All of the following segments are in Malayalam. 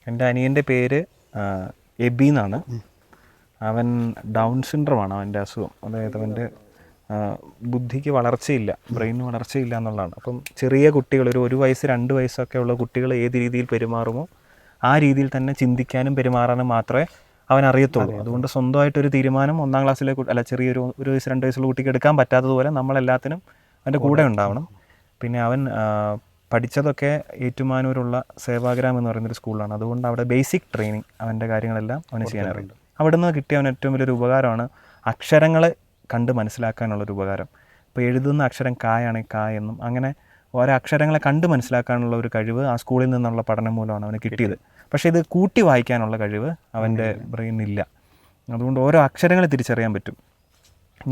എൻ്റെ അനിയൻ്റെ പേര് എബി എന്നാണ്. അവൻ ഡൗൺ സിൻഡ്രോമാണ് അവൻ്റെ അസുഖം. അതായത് അവൻ്റെ ബുദ്ധിക്ക് വളർച്ചയില്ല, ബ്രെയിനിന് വളർച്ചയില്ല എന്നുള്ളതാണ്. അപ്പം ചെറിയ കുട്ടികൾ, ഒരു വയസ്സ് 2 വയസ്സൊക്കെ ഉള്ള കുട്ടികൾ ഏത് രീതിയിൽ പെരുമാറുമോ ആ രീതിയിൽ തന്നെ ചിന്തിക്കാനും പെരുമാറാനും മാത്രമേ അവൻ അറിയത്തുള്ളൂ. അതുകൊണ്ട് സ്വന്തമായിട്ടൊരു തീരുമാനം 1-ാം ക്ലാസ്സിലെ ഒരു വയസ്സ് 2 വയസ്സുള്ള കുട്ടിക്ക് എടുക്കാൻ പറ്റാത്തതുപോലെ നമ്മളെല്ലാത്തിനും അവൻ്റെ കൂടെ ഉണ്ടാവണം. പിന്നെ അവൻ പഠിച്ചതൊക്കെ ഏറ്റുമാനൂരുള്ള സേവാഗ്രാം എന്ന് പറയുന്നൊരു സ്കൂളിലാണ്. അതുകൊണ്ട് അവിടെ ബേസിക് ട്രെയിനിങ് അവൻ്റെ കാര്യങ്ങളെല്ലാം അവന് ചെയ്യാൻ അറിയുന്നുണ്ട്. അവിടെ നിന്ന് കിട്ടിയ അവന് ഏറ്റവും വലിയൊരു ഉപകാരമാണ് അക്ഷരങ്ങളെ കണ്ട് മനസ്സിലാക്കാനുള്ളൊരു ഉപകാരം. ഇപ്പോൾ എഴുതുന്ന അക്ഷരം കായാണെങ്കിൽ കായ എന്നും അങ്ങനെ ഓരോ അക്ഷരങ്ങളെ കണ്ട് മനസ്സിലാക്കാനുള്ള ഒരു കഴിവ് ആ സ്കൂളിൽ നിന്നുള്ള പഠനം മൂലമാണ് അവന് കിട്ടിയത്. പക്ഷേ ഇത് കൂട്ടി വായിക്കാനുള്ള കഴിവ് അവൻ്റെ ബ്രെയിനില്ല. അതുകൊണ്ട് ഓരോ അക്ഷരങ്ങളെ തിരിച്ചറിയാൻ പറ്റും.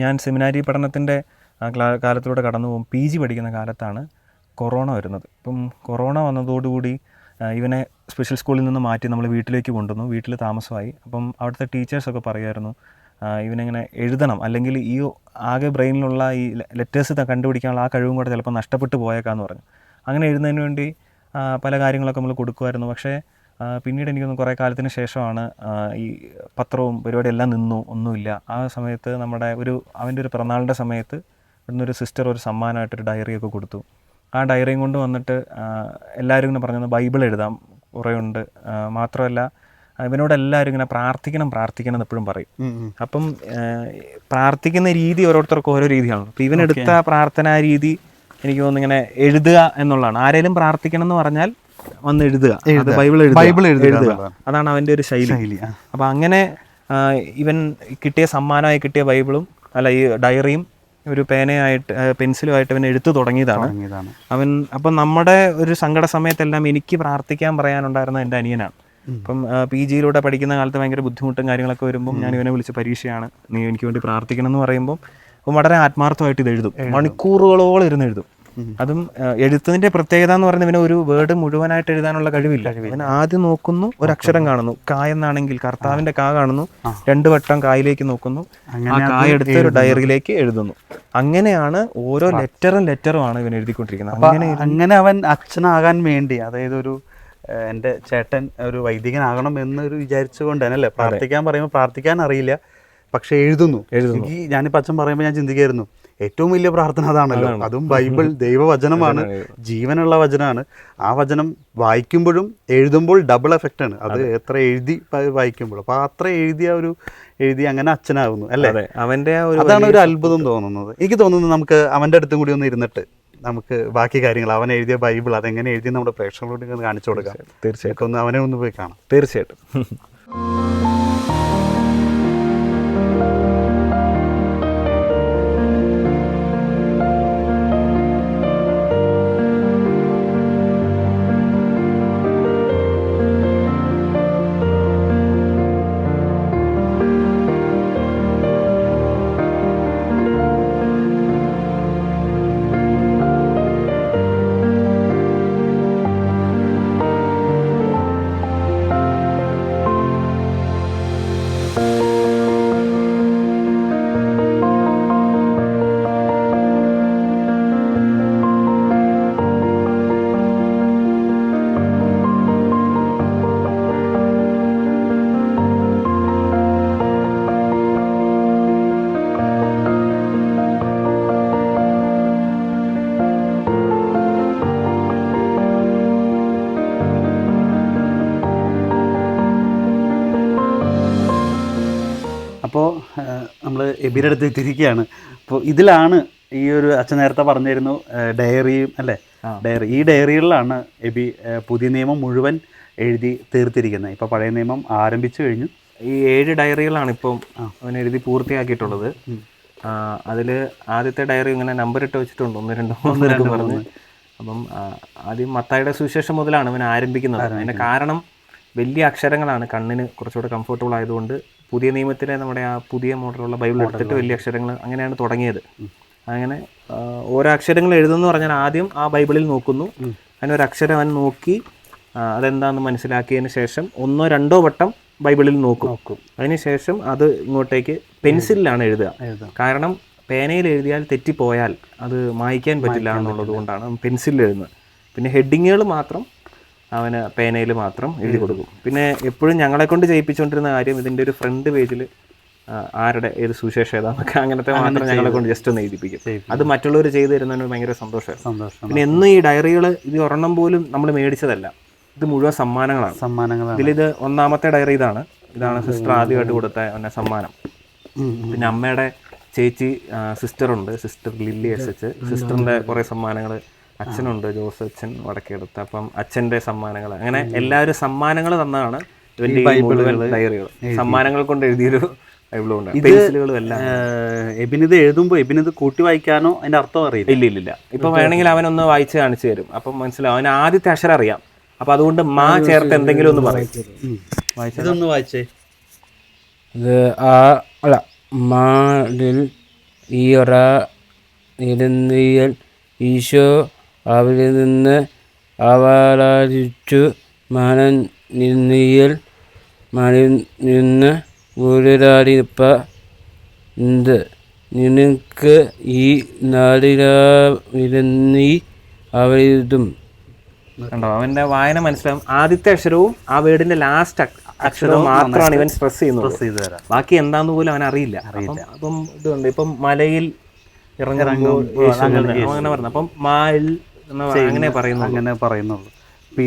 ഞാൻ സെമിനാരി പഠനത്തിൻ്റെ കാലത്തിലൂടെ കടന്നു പോകും. PG പഠിക്കുന്ന കാലത്താണ് കൊറോണ വരുന്നത്. ഇപ്പം കൊറോണ വന്നതോടുകൂടി ഇവനെ സ്പെഷ്യൽ സ്കൂളിൽ നിന്ന് മാറ്റി നമ്മൾ വീട്ടിലേക്ക് കൊണ്ടുവന്നു. വീട്ടിൽ താമസമായി. അപ്പം അവിടുത്തെ ടീച്ചേഴ്സൊക്കെ പറയുമായിരുന്നു ഇവനിങ്ങനെ എഴുതണം, അല്ലെങ്കിൽ ഈ ആകെ ബ്രെയിനിലുള്ള ഈ ലെറ്റേഴ്സ് കണ്ടുപിടിക്കാനുള്ള ആ കഴിവും കൂടെ ചിലപ്പോൾ നഷ്ടപ്പെട്ടു പോയേക്കാന്ന് പറഞ്ഞു. അങ്ങനെ എഴുതുന്നതിന് വേണ്ടി പല കാര്യങ്ങളൊക്കെ നമ്മൾ കൊടുക്കുമായിരുന്നു. പക്ഷേ പിന്നീട് എനിക്കൊന്ന് കുറേ കാലത്തിന് ശേഷമാണ് ഈ പത്രവും പരിപാടിയെല്ലാം നിന്നു, ഒന്നുമില്ല. ആ സമയത്ത് അവൻ്റെ ഒരു പിറന്നാളിൻ്റെ സമയത്ത് ഇവിടുന്ന് ഒരു സിസ്റ്റർ ഒരു സമ്മാനമായിട്ടൊരു ഡയറിയൊക്കെ കൊടുത്തു. ആ ഡയറിയും കൊണ്ട് വന്നിട്ട് എല്ലാവരും ഇങ്ങനെ പറഞ്ഞത് ബൈബിൾ എഴുതാം കുറേ ഉണ്ട്, മാത്രമല്ല ഇവനോട് എല്ലാവരും ഇങ്ങനെ പ്രാർത്ഥിക്കണം എന്ന് എപ്പോഴും പറയും. അപ്പം പ്രാർത്ഥിക്കുന്ന രീതി ഓരോരുത്തർക്കും ഓരോ രീതിയാണ്. അപ്പം ഇവനെടുത്ത പ്രാർത്ഥനാ രീതി എനിക്ക് തോന്നുന്നു ഇങ്ങനെ എഴുതുക എന്നുള്ളതാണ്. ആരെങ്കിലും പ്രാർത്ഥിക്കണം എന്ന് പറഞ്ഞാൽ വന്ന് എഴുതുക, ബൈബിൾ എഴുതുക, അതാണ് അവൻ്റെ ഒരു ശൈലി. അപ്പം അങ്ങനെ ഇവൻ സമ്മാനമായി കിട്ടിയ ബൈബിളും ഈ ഡയറിയും ഒരു പേനയായിട്ട് പെൻസിലുമായിട്ട് അവൻ എഴുത്തു തുടങ്ങിയതാണ് അവൻ. അപ്പം നമ്മുടെ ഒരു സങ്കട സമയത്തെല്ലാം എനിക്ക് പ്രാർത്ഥിക്കാൻ പറയാനുണ്ടായിരുന്ന എൻ്റെ അനിയനാണ്. അപ്പം PGയിലൂടെ പഠിക്കുന്ന കാലത്ത് ഭയങ്കര ബുദ്ധിമുട്ടും കാര്യങ്ങളൊക്കെ വരുമ്പം ഞാൻ ഇവനെ വിളിച്ച് പരീക്ഷയാണ്, നീ എനിക്ക് വേണ്ടി പ്രാർത്ഥിക്കണം എന്ന് പറയുമ്പം അപ്പം വളരെ ആത്മാർത്ഥമായിട്ട് ഇത് എഴുതും. മണിക്കൂറുകളോളം ഇരുന്ന് എഴുതും. അതും എഴുത്തതിൻ്റെ പ്രത്യേകത എന്ന് പറയുന്നത് ഇവന് ഒരു വേർഡ് മുഴുവനായിട്ട് എഴുതാനുള്ള കഴിവില്ല. ഇവൻ ആദ്യം നോക്കുന്നു, ഒരു അക്ഷരം കാണുന്നു, കായെന്നാണെങ്കിൽ കർത്താവിൻ്റെ കാ കാണുന്നു, 2 വട്ടം കായിലേക്ക് നോക്കുന്നു, ആ കായ എടുത്ത് ഒരു ഡയറിയിലേക്ക് എഴുതുന്നു. അങ്ങനെയാണ് ഓരോ ലെറ്ററുമാണ് ഇവൻ എഴുതിക്കൊണ്ടിരിക്കുന്നത്. അങ്ങനെ അവൻ അച്ഛനാകാൻ വേണ്ടി, അതായത് എൻ്റെ ചേട്ടൻ ഒരു വൈദികനാകണം എന്നൊരു വിചാരിച്ചുകൊണ്ട് തന്നെ അല്ലേ പ്രാർത്ഥിക്കാൻ പറയുമ്പോൾ പ്രാർത്ഥിക്കാൻ അറിയില്ല, പക്ഷെ എഴുതുന്നു. ഞാനിപ്പോൾ അച്ഛൻ പറയുമ്പോൾ ഞാൻ ചിന്തിക്കായിരുന്നു ഏറ്റവും വലിയ പ്രാർത്ഥന അതാണല്ലോ. അതും ബൈബിൾ ദൈവവചനമാണ്, ജീവനുള്ള വചനമാണ്. ആ വചനം വായിക്കുമ്പോഴും എഴുതുമ്പോൾ ഡബിൾ എഫക്റ്റ് ആണ്. അത് എത്ര എഴുതി വായിക്കുമ്പോഴും. അപ്പോൾ അത്ര എഴുതി അങ്ങനെ അച്ഛനാകുന്നു അല്ലേ. അതാണ് ഒരു അത്ഭുതം തോന്നുന്നത്. എനിക്ക് തോന്നുന്നത് നമുക്ക് അവൻ്റെ അടുത്തും കൂടി ഒന്ന് ഇരുന്നിട്ട് നമുക്ക് ബാക്കി കാര്യങ്ങൾ, അവൻ എഴുതിയ ബൈബിൾ അതെങ്ങനെ എഴുതി നമ്മുടെ പ്രേക്ഷകരോട് കാണിച്ചു കൊടുക്കാം. തീർച്ചയായിട്ടും അവനെ ഒന്ന് പോയി കാണാം. തീർച്ചയായിട്ടും. അപ്പോൾ നമ്മൾ എബിയുടെ അടുത്ത് എത്തിയിരിക്കുകയാണ്. അപ്പോൾ ഇതിലാണ് ഈ ഒരു അച്ഛൻ നേരത്തെ പറഞ്ഞിരുന്നു ഡയറിയും അല്ലേ, ഈ ഡയറികളിലാണ് എബി പുതിയ നിയമം മുഴുവൻ എഴുതി തീർത്തിരിക്കുന്നത്. ഇപ്പോൾ പഴയ നിയമം ആരംഭിച്ചു കഴിഞ്ഞു. ഈ 7 ഡയറികളാണ് ഇപ്പം അവൻ എഴുതി പൂർത്തിയാക്കിയിട്ടുള്ളത്. അതിൽ ആദ്യത്തെ ഡയറി ഇങ്ങനെ നമ്പർ ഇട്ട് വെച്ചിട്ടുണ്ട്, 1, 2 പറഞ്ഞ്. അപ്പം ആദ്യം മത്തായിയുടെ സുവിശേഷം മുതലാണ് അവൻ ആരംഭിക്കുന്നത്. അതിൻ്റെ കാരണം വലിയ അക്ഷരങ്ങളാണ്, കണ്ണിന് കുറച്ചുകൂടെ കംഫർട്ടബിൾ ആയതുകൊണ്ട് പുതിയ നിയമത്തിലെ നമ്മുടെ ആ പുതിയ മോഡലുള്ള ബൈബിൾ എടുത്തിട്ട് വലിയ അക്ഷരങ്ങൾ അങ്ങനെയാണ് തുടങ്ങിയത്. അങ്ങനെ ഓരോ അക്ഷരങ്ങൾ എഴുതുമെന്ന് പറഞ്ഞാൽ ആദ്യം ആ ബൈബിളിൽ നോക്കുന്നു, അതിനൊരക്ഷരം അവൻ നോക്കി അതെന്താണെന്ന് മനസ്സിലാക്കിയതിന് ശേഷം 1-2 വട്ടം ബൈബിളിൽ നോക്കും. അതിനുശേഷം അത് ഇങ്ങോട്ടേക്ക് പെൻസിലിലാണ് എഴുതുക. കാരണം പേനയിൽ എഴുതിയാൽ തെറ്റിപ്പോയാൽ അത് മായ്ക്കാൻ പറ്റില്ല എന്നുള്ളത് കൊണ്ടാണ് പെൻസിലിൽ എഴുതുന്നത്. പിന്നെ ഹെഡിങ്ങുകൾ മാത്രം അവന് പേനയിൽ മാത്രം എഴുതി കൊടുക്കും. പിന്നെ എപ്പോഴും ഞങ്ങളെ കൊണ്ട് ചെയ്യിപ്പിച്ചുകൊണ്ടിരുന്ന കാര്യം ഇതിൻ്റെ ഒരു ഫ്രണ്ട് പേജിൽ ആരുടെ ഏത് സുവിശേഷം ഏതാന്നൊക്കെ അങ്ങനത്തെ മാത്രം ഞങ്ങളെ കൊണ്ട് ജസ്റ്റ് ഒന്ന് എഴുതിപ്പിക്കും. അത് മറ്റുള്ളവർ ചെയ്തു തരുന്നതിന് ഭയങ്കര സന്തോഷമായിരുന്നു. പിന്നെ എന്നും ഈ ഡയറികൾ ഇത് ഒരെണ്ണം പോലും നമ്മൾ മേടിച്ചതല്ല, ഇത് മുഴുവൻ സമ്മാനങ്ങളാണ്. ഇതിലിത് ഒന്നാമത്തെ ഡയറി ഇതാണ് സിസ്റ്റർ ആദ്യമായിട്ട് കൊടുത്ത സമ്മാനം. പിന്നെ അമ്മയുടെ ചേച്ചി സിസ്റ്ററുണ്ട്, സിസ്റ്റർ ലില്ലി SH, സിസ്റ്ററിൻ്റെ കുറേ സമ്മാനങ്ങൾ. അച്ഛനുണ്ട്, ജോസ് അച്ഛൻ വടക്കേടുത്ത്, അപ്പം അച്ഛൻ്റെ സമ്മാനങ്ങൾ. അങ്ങനെ എല്ലാവരും സമ്മാനങ്ങൾ തന്നതാണ് ഇവൻ്റെ ഈ മുഴുവൻ ഡയറികൾ. സമ്മാനങ്ങൾ കൊണ്ട് എഴുതിയൊരു ബൈബിളും ഉണ്ട്, പെൻസിലുകളും എല്ലാം. എബിനിത് എഴുതുമ്പോൾ എബിനിത് കൂട്ടി വായിക്കാനോ അതിൻ്റെ അർത്ഥം അറിയില്ല? ഇല്ല. ഇപ്പം വേണമെങ്കിൽ അവനൊന്ന് വായിച്ച് കാണിച്ചു തരും. അപ്പം മനസ്സിലാവും, അവന് ആദ്യത്തെ അക്ഷരം അറിയാം. അപ്പം അതുകൊണ്ട് മാ ചേർത്ത് എന്തെങ്കിലും ഒന്ന് പറയും. ഇതൊന്ന് വായിച്ചേ. ഇത് അല്ല മാലിൽ ഈറ ഇരുന്നിയൽ ഈശോ അവരിൽ നിന്ന് അവലാരിച്ചു മനം നിന്നിയൽ മണിൽ നിന്ന് ഊരാടിപ്പ എന്ത് നിനക്ക് ഈ നാടിരാവിരുന്നി അവരിതും കണ്ടോ, അവന്റെ വായന മനസ്സിലാവും. ആദ്യത്തെ അക്ഷരവും ആ വേർഡിന്റെ ലാസ്റ്റ് അക്ഷരവും മാത്രമാണ് ഇവൻ സ്ട്രെസ് ചെയ്യുന്നത്. ബാക്കി എന്താന്ന് പോലും അവൻ അറിയില്ല. അപ്പം ഇതുണ്ട്, ഇപ്പം മലയിൽ ഇറങ്ങുമ്പോൾ അങ്ങനെ പറഞ്ഞു. അപ്പം മാൽ അങ്ങനെ പറയുന്നുള്ളൂ. അപ്പം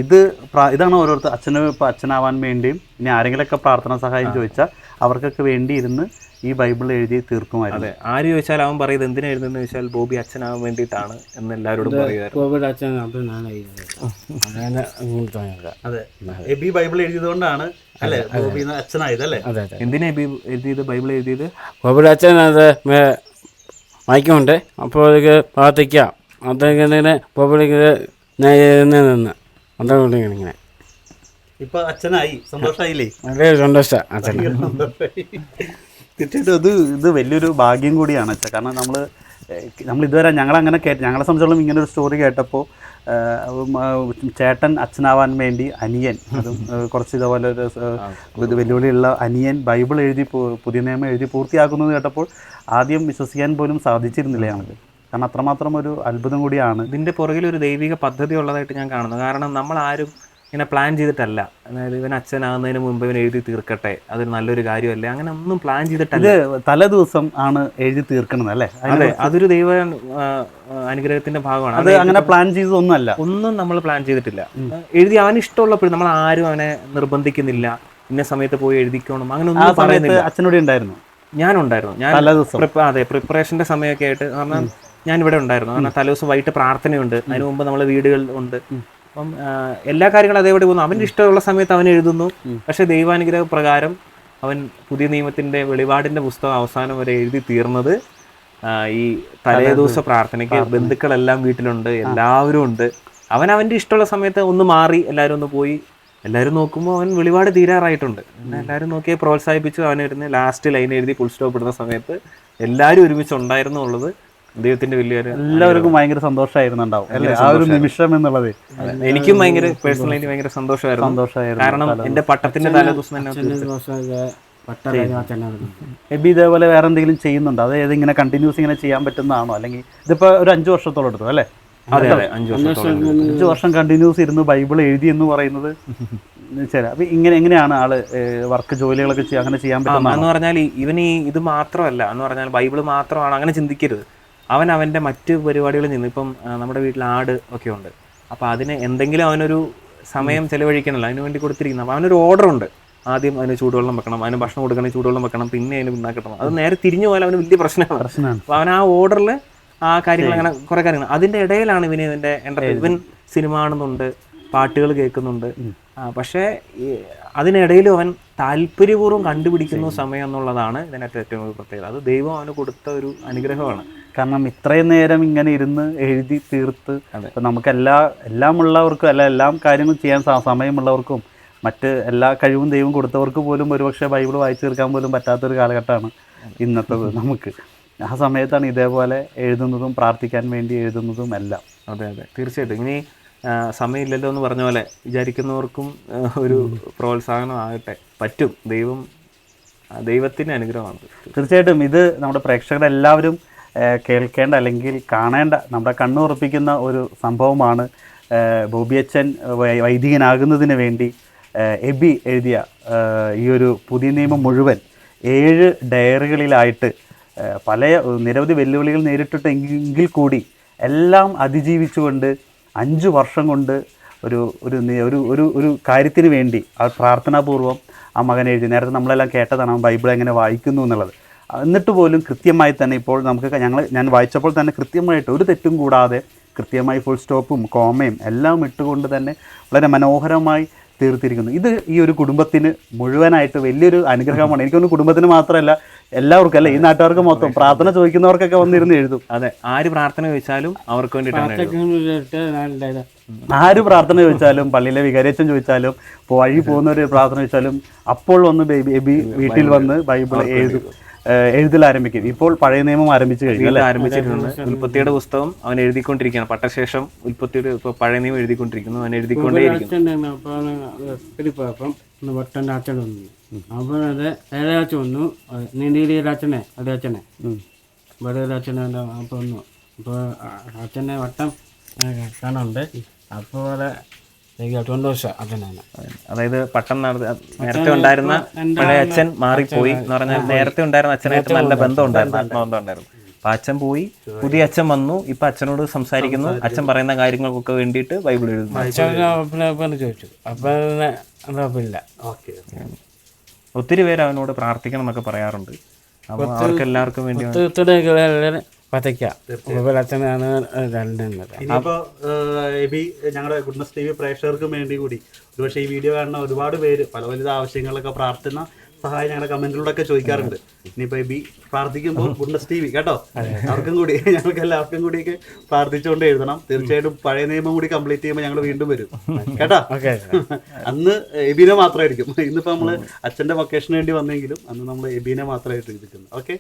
ഇതാണ് ഓരോരുത്തർ അച്ഛനാവാൻ വേണ്ടിയും ഇനി ആരെങ്കിലൊക്കെ പ്രാർത്ഥന സഹായം ചോദിച്ചാൽ അവർക്കൊക്കെ വേണ്ടി ഇരുന്ന് ഈ ബൈബിൾ എഴുതി തീർക്കുമായിരുന്നു. അതെ, ആര് ചോദിച്ചാൽ അവൻ പറയുന്നത് എന്തിനാ എഴുതുന്നത് ചോദിച്ചാൽ ബോബി അച്ഛനാവാൻ വേണ്ടിയിട്ടാണ് എന്ന് എല്ലാവരോടും അതെ, എബി ബൈബിൾ എഴുതിയതുകൊണ്ടാണ് അല്ലേ ബോബി അച്ഛനായത് അല്ലേ? എന്തിനാ എബി എഴുതിയത്, ബൈബിൾ എഴുതിയത്? ബോബി അച്ഛൻ അത് വായിക്കുന്നുണ്ട്. അപ്പോൾ പ്രാർത്ഥിക്കാം അതെങ്ങനെ ബോബിളിക്ക് നിന്ന് അതുകൊണ്ട് ഇങ്ങനെ ഇപ്പൊ അച്ഛനായി, സന്തോഷമായില്ലേ? വളരെ സന്തോഷം അച്ഛൻ. തീർച്ചയായിട്ടും ഇത് വലിയൊരു ഭാഗ്യം കൂടിയാണ് അച്ഛൻ. കാരണം നമ്മൾ ഇതുവരെ ഞങ്ങളെ സംബന്ധിച്ചോളം ഇങ്ങനെ ഒരു സ്റ്റോറി കേട്ടപ്പോൾ ചേട്ടൻ അച്ഛനാവാൻ വേണ്ടി അനിയൻ, അതും കുറച്ച് ഇതുപോലെ ഒരു വെല്ലുവിളിയുള്ള അനിയൻ ബൈബിൾ എഴുതി പുതിയ നിയമം എഴുതി പൂർത്തിയാക്കുന്നത് കേട്ടപ്പോൾ ആദ്യം വിശ്വസിക്കാൻ പോലും സാധിച്ചിരുന്നില്ല ഞങ്ങൾക്ക്. കാരണം അത്രമാത്രം ഒരു അത്ഭുതം കൂടിയാണ്. ഇതിൻ്റെ പുറകിൽ ഒരു ദൈവിക പദ്ധതി ഉള്ളതായിട്ട് ഞാൻ കാണുന്നു. കാരണം നമ്മൾ ആരും ഇങ്ങനെ പ്ലാൻ ചെയ്തിട്ടല്ല. അതായത് ഇവൻ അച്ഛനാകുന്നതിന് മുമ്പ് ഇവൻ എഴുതി തീർക്കട്ടെ, അതൊരു നല്ലൊരു കാര്യമല്ലേ, അങ്ങനെ ഒന്നും പ്ലാൻ ചെയ്തിട്ടല്ല. തലേ ദിവസം ആണ് എഴുതി തീർക്കണത് അല്ലേ? അതെ, അതൊരു ദൈവ അനുഗ്രഹത്തിന്റെ ഭാഗമാണ്. അത് അങ്ങനെ പ്ലാൻ ചെയ്തതൊന്നുമല്ല, ഒന്നും നമ്മൾ പ്ലാൻ ചെയ്തിട്ടില്ല. എഴുതി അവന് ഇഷ്ടമുള്ളപ്പോഴും നമ്മൾ ആരും അവനെ നിർബന്ധിക്കുന്നില്ല, ഇന്ന സമയത്ത് പോയി എഴുതിക്കണം അങ്ങനെ ഒന്നും പറയുന്നില്ല. അച്ഛനോട് ഉണ്ടായിരുന്നു, ഞാനുണ്ടായിരുന്നു. അതെ, പ്രിപ്പറേഷന്റെ സമയമൊക്കെ ആയിട്ട്. കാരണം ഞാൻ ഇവിടെ ഉണ്ടായിരുന്നു. കാരണം തലേദിവസം വൈകിട്ട് പ്രാർത്ഥനയുണ്ട്, അതിനു മുമ്പ് നമ്മളെ വീടുകൾ ഉണ്ട്. അപ്പം എല്ലാ കാര്യങ്ങളും അതേപടി പോകുന്നു. അവൻ്റെ ഇഷ്ടമുള്ള സമയത്ത് അവൻ എഴുതുന്നു. പക്ഷെ ദൈവാനുഗ്രഹ പ്രകാരം അവൻ പുതിയ നിയമത്തിന്റെ വെളിപാടിന്റെ പുസ്തകം അവസാനം വരെ എഴുതി തീർന്നത് ഈ തലേദിവസ പ്രാർത്ഥനയ്ക്ക്. ബന്ധുക്കളെല്ലാം വീട്ടിലുണ്ട്, എല്ലാവരും ഉണ്ട്. അവൻ്റെ ഇഷ്ടമുള്ള സമയത്ത് ഒന്ന് മാറി എല്ലാവരും ഒന്ന് പോയി. എല്ലാവരും നോക്കുമ്പോൾ അവൻ വെളിപാട് തീരാറായിട്ടുണ്ട്. പിന്നെ എല്ലാവരും നോക്കിയാൽ പ്രോത്സാഹിപ്പിച്ചു. അവനിരുന്ന് ലാസ്റ്റ് ലൈൻ എഴുതി ഫുൾ സ്റ്റോപ്പ് ഇടുന്ന സമയത്ത് എല്ലാവരും ഒരുമിച്ച് ഉണ്ടായിരുന്നു എന്നുള്ളത് ദൈവത്തിന്റെ വലിയൊരു, എല്ലാവർക്കും ഭയങ്കര സന്തോഷമായിരുന്നുണ്ടാവും ആ ഒരു നിമിഷം എന്നുള്ളത്. എനിക്കും ഭയങ്കര പേഴ്സണലി ഭയങ്കര സന്തോഷമായിരുന്നു. കാരണം എന്റെ പട്ടത്തിന്റെ തലേദിവസം തന്നെ. എബി ഇതേപോലെ വേറെ എന്തെങ്കിലും ചെയ്യുന്നുണ്ടോ? അതായത് ഇങ്ങനെ കണ്ടിന്യൂസ് ഇങ്ങനെ ചെയ്യാൻ പറ്റുന്നതാണോ? അല്ലെങ്കിൽ ഇതിപ്പോ ഒരു 5 വർഷത്തോളം എടുത്തു അല്ലേ? അതെ, 5 വർഷം കണ്ടിന്യൂസ് ഇരുന്ന് ബൈബിൾ എഴുതി എന്ന് പറയുന്നത് ശരി. അപ്പൊ എങ്ങനെയാണ് ആള് വർക്ക് ജോലികളൊക്കെ അങ്ങനെ ചെയ്യാൻ പറ്റുന്നത്? എന്ന് പറഞ്ഞാൽ ഇവന് ഇത് മാത്രമല്ല എന്ന് പറഞ്ഞാൽ ബൈബിള് മാത്രമാണ്, അങ്ങനെ ചിന്തിക്കരുത്. അവൻ്റെ മറ്റ് പരിപാടികളിൽ നിന്ന് ഇപ്പം നമ്മുടെ വീട്ടിൽ ആട് ഒക്കെ ഉണ്ട്. അപ്പോൾ അതിന് എന്തെങ്കിലും അവനൊരു സമയം ചിലവഴിക്കണമല്ലോ, അതിന് വേണ്ടി കൊടുത്തിരിക്കുന്നത്. അപ്പോൾ അവനൊരു ഓർഡർ ഉണ്ട്. ആദ്യം അതിന് ചൂടുവെള്ളം വെക്കണം, അതിന് ഭക്ഷണം കൊടുക്കണമെങ്കിൽ ചൂടുവെള്ളം വെക്കണം, പിന്നെ അതിന് ഉണ്ടാക്കണം. അത് നേരെ തിരിഞ്ഞു പോയാൽ അവന് വലിയ പ്രശ്നമാണ്. അപ്പോൾ അവൻ ആ ഓർഡറിൽ ആ കാര്യങ്ങൾ, അങ്ങനെ കുറേ കാര്യങ്ങൾ. അതിൻ്റെ ഇടയിലാണ് ഇവൻ്റെ ഇവൻ സിനിമ കാണുന്നുണ്ട്, പാട്ടുകൾ കേൾക്കുന്നുണ്ട്. പക്ഷേ അതിനിടയിലും അവൻ താല്പര്യപൂർവ്വം കണ്ടുപിടിക്കുന്ന സമയം എന്നുള്ളതാണ് ഇതിനകത്ത് ഏറ്റവും കൂടുതൽ പ്രത്യേകത. അത് ദൈവം അവന് കൊടുത്ത ഒരു അനുഗ്രഹമാണ്. കാരണം ഇത്രയും നേരം ഇങ്ങനെ ഇരുന്ന് എഴുതി തീർത്ത് നമുക്ക് എല്ലാം ഉള്ളവർക്കും എല്ലാം കാര്യങ്ങളും ചെയ്യാൻ സമയമുള്ളവർക്കും മറ്റ് എല്ലാ കഴിവും ദൈവം കൊടുത്തവർക്ക് പോലും ഒരുപക്ഷെ ബൈബിൾ വായിച്ചു തീർക്കാൻ പോലും പറ്റാത്തൊരു കാലഘട്ടമാണ് ഇന്നത്തത് നമുക്ക്. ആ സമയത്താണ് ഇതേപോലെ എഴുതുന്നതും പ്രാർത്ഥിക്കാൻ വേണ്ടി എഴുതുന്നതും എല്ലാം. അതെ, തീർച്ചയായിട്ടും. ഇനി സമയമില്ലല്ലോ എന്ന് പറഞ്ഞ പോലെ വിചാരിക്കുന്നവർക്കും ഒരു പ്രോത്സാഹനം ആകട്ടെ. പറ്റും, ദൈവത്തിൻ്റെ അനുഗ്രഹമാണ്. തീർച്ചയായിട്ടും ഇത് നമ്മുടെ പ്രേക്ഷകരെല്ലാവരും കേൾക്കേണ്ട അല്ലെങ്കിൽ കാണേണ്ട, നമ്മുടെ കണ്ണുറപ്പിക്കുന്ന ഒരു സംഭവമാണ്. ബോബി അച്ഛൻ വൈദികനാകുന്നതിന് വേണ്ടി എബി എഴുതിയ ഈ ഒരു പുതിയ നിയമം മുഴുവൻ 7 ഡയറികളിലായിട്ട് നിരവധി വെല്ലുവിളികൾ നേരിട്ടിട്ടെങ്കിൽ കൂടി എല്ലാം അതിജീവിച്ചുകൊണ്ട് 5 വർഷം കൊണ്ട് ഒരു ഒരു ഒരു ഒരു ഒരു കാര്യത്തിന് വേണ്ടി ആ പ്രാർത്ഥനാപൂർവ്വം ആ മകൻ എഴുതി. നേരത്തെ നമ്മളെല്ലാം കേട്ടതാണ് അവൻ ബൈബിൾ എങ്ങനെ വായിക്കുന്നു എന്നുള്ളത്. എന്നിട്ട് പോലും കൃത്യമായി തന്നെ ഇപ്പോൾ ഞാൻ വായിച്ചപ്പോൾ തന്നെ കൃത്യമായിട്ട് ഒരു തെറ്റും കൂടാതെ കൃത്യമായി ഫുൾ സ്റ്റോപ്പും കോമയും എല്ലാം ഇട്ടുകൊണ്ട് തന്നെ വളരെ മനോഹരമായി തീർത്തിരിക്കുന്നു. ഇത് ഈ ഒരു കുടുംബത്തിന് മുഴുവനായിട്ട് വലിയൊരു അനുഗ്രഹമാണ്. എനിക്കൊന്നും കുടുംബത്തിന് മാത്രമല്ല എല്ലാവർക്കും, അല്ലേ, ഈ നാട്ടുകാർക്ക് മൊത്തം പ്രാർത്ഥന ചോദിക്കുന്നവർക്കൊക്കെ വന്നിരുന്ന് എഴുതും. അതെ, ആര് പ്രാർത്ഥന ചോദിച്ചാലും അവർക്ക് വേണ്ടിയിട്ടാണ്. ആര് പ്രാർത്ഥന ചോദിച്ചാലും, പള്ളിയിലെ വികാരിയച്ഛൻ ചോദിച്ചാലും, വഴി പോകുന്നവർ പ്രാർത്ഥന ചോദിച്ചാലും അപ്പോൾ വന്ന് ബേബി വീട്ടിൽ വന്ന് ബൈബിൾ എഴുതൽ ആരംഭിക്കും. ഇപ്പോൾ പഴയ നിയമം ആരംഭിച്ചു കഴിഞ്ഞു, ആരംഭിച്ചിട്ടുണ്ട്. ഉൽപ്പത്തിയുടെ പുസ്തകം അവൻ എഴുതിക്കൊണ്ടിരിക്കുകയാണ്. പട്ടശേഷം ഉൽപ്പത്തിയുടെ ഇപ്പോൾ പഴയ നിയമം എഴുതിക്കൊണ്ടിരിക്കുന്നു. അവൻ എഴുതിക്കൊണ്ടേയിരിക്കുന്നു. ഒട്ടൻ്റെ അച്ഛൻ വന്നു. അപ്പോൾ അത് ഏഴാഴ്ച വന്നു. നീണ്ടിയിലെ അച്ഛനെ അതേ അച്ഛനെ വലിയ അച്ഛനെ അപ്പോൾ വന്നു. അപ്പോൾ അച്ഛനെ വട്ടം കാണുന്നുണ്ട്. അപ്പോൾ അവിടെ 2 വർഷം അച്ഛനാണ്. അതായത് പട്ടം നേരത്തെ ഉണ്ടായിരുന്ന പഴയ അച്ഛൻ മാറിപ്പോയി എന്ന് പറഞ്ഞാൽ നേരത്തെ ഉണ്ടായിരുന്ന അച്ഛനായിട്ട് നല്ല ബന്ധം ഉണ്ടായിരുന്നു, ആത്മബന്ധം ഉണ്ടായിരുന്നു. അപ്പൊ അച്ഛൻ പോയി, പുതിയ അച്ഛൻ വന്നു. ഇപ്പൊ അച്ഛനോട് സംസാരിക്കുന്നു, അച്ഛൻ പറയുന്ന കാര്യങ്ങൾക്കൊക്കെ വേണ്ടിയിട്ട് ബൈബിൾ എഴുതുന്നു. ചോദിച്ചു. അപ്പം ഇല്ല. ഒത്തിരി പേര് അവനോട് പ്രാർത്ഥിക്കണം എന്നൊക്കെ പറയാറുണ്ട്. അപ്പോൾ അവർക്ക് എല്ലാവർക്കും വേണ്ടി ഇനിയിപ്പോൾ എബി ഞങ്ങളുടെ ഗുഡ്നസ് TV പ്രേക്ഷകർക്കും വേണ്ടി കൂടി ഒരുപക്ഷെ ഈ വീഡിയോ കാണുന്ന ഒരുപാട് പേര് പല ആവശ്യങ്ങളൊക്കെ പ്രാർത്ഥന സഹായം ഞങ്ങളുടെ കമന്റിലൂടെ ഒക്കെ ചോദിക്കാറുണ്ട്. ഇനിയിപ്പോൾ എബി പ്രാർത്ഥിക്കുമ്പോൾ ഗുഡ്നസ് TV കേട്ടോ, അവർക്കും കൂടി ഞങ്ങൾക്ക് എല്ലാവർക്കും കൂടിയൊക്കെ പ്രാർത്ഥിച്ചുകൊണ്ട് എഴുതണം. തീർച്ചയായിട്ടും പഴയ നിയമം കൂടി കംപ്ലീറ്റ് ചെയ്യുമ്പോൾ ഞങ്ങൾ വീണ്ടും വരും കേട്ടോ. അന്ന് എബിനെ മാത്രമായിരിക്കും. ഇന്നിപ്പോൾ നമ്മൾ അച്ഛൻ്റെ വൊക്കേഷന് വേണ്ടി വന്നെങ്കിലും അന്ന് നമ്മൾ എബിനെ മാത്രമായിട്ട് എഴുതിക്കുന്നു. ഓക്കെ.